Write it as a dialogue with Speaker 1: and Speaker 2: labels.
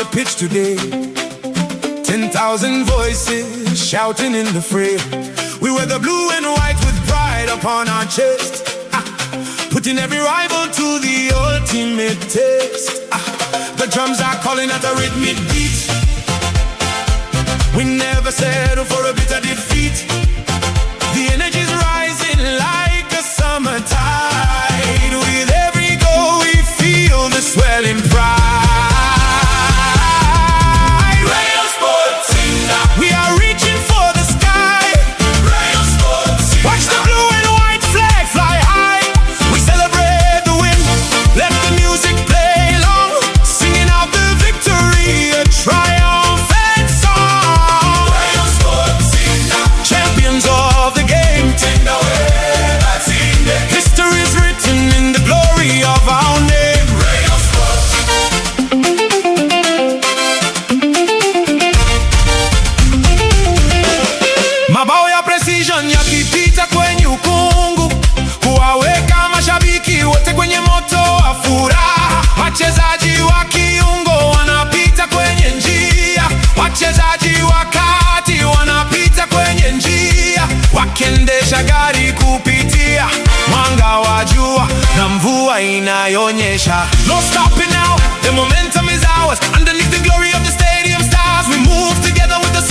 Speaker 1: the pitch today. 10,000 voices shouting in the fray. We wear the blue and white with pride upon our chest, putting every rival to the ultimate test. The drums are calling at a rhythmic beat. We never settle for a bitter defeat. The energy's rising like a summer tide. With every goal we feel the swelling pride. Rayon Sports, tsinda. We are reaching for the sky. Rayon Sports, tsinda. Watch the blue and white flag fly high. We celebrate the win, let the music play long, singing out the victory, a triumphant song. Rayon Sports, tsinda. Champions of the game, tsinda. History is written in the glory of our name. Rayon Sports. Mabao ya precision yakipita kwenye ukungu, kuwaweka mashabiki wote kwenye moto wa furaha. Wachezaji wa kiungo wanapita kwenye njia, wachezaji wa kati wanapita kwenye njia, wakiendesha gari kupitia mwanga wa jua na mvua inayonyesha. No stopping now, the momentum is ours. Underneath the glory of the stadium stars, we move together with the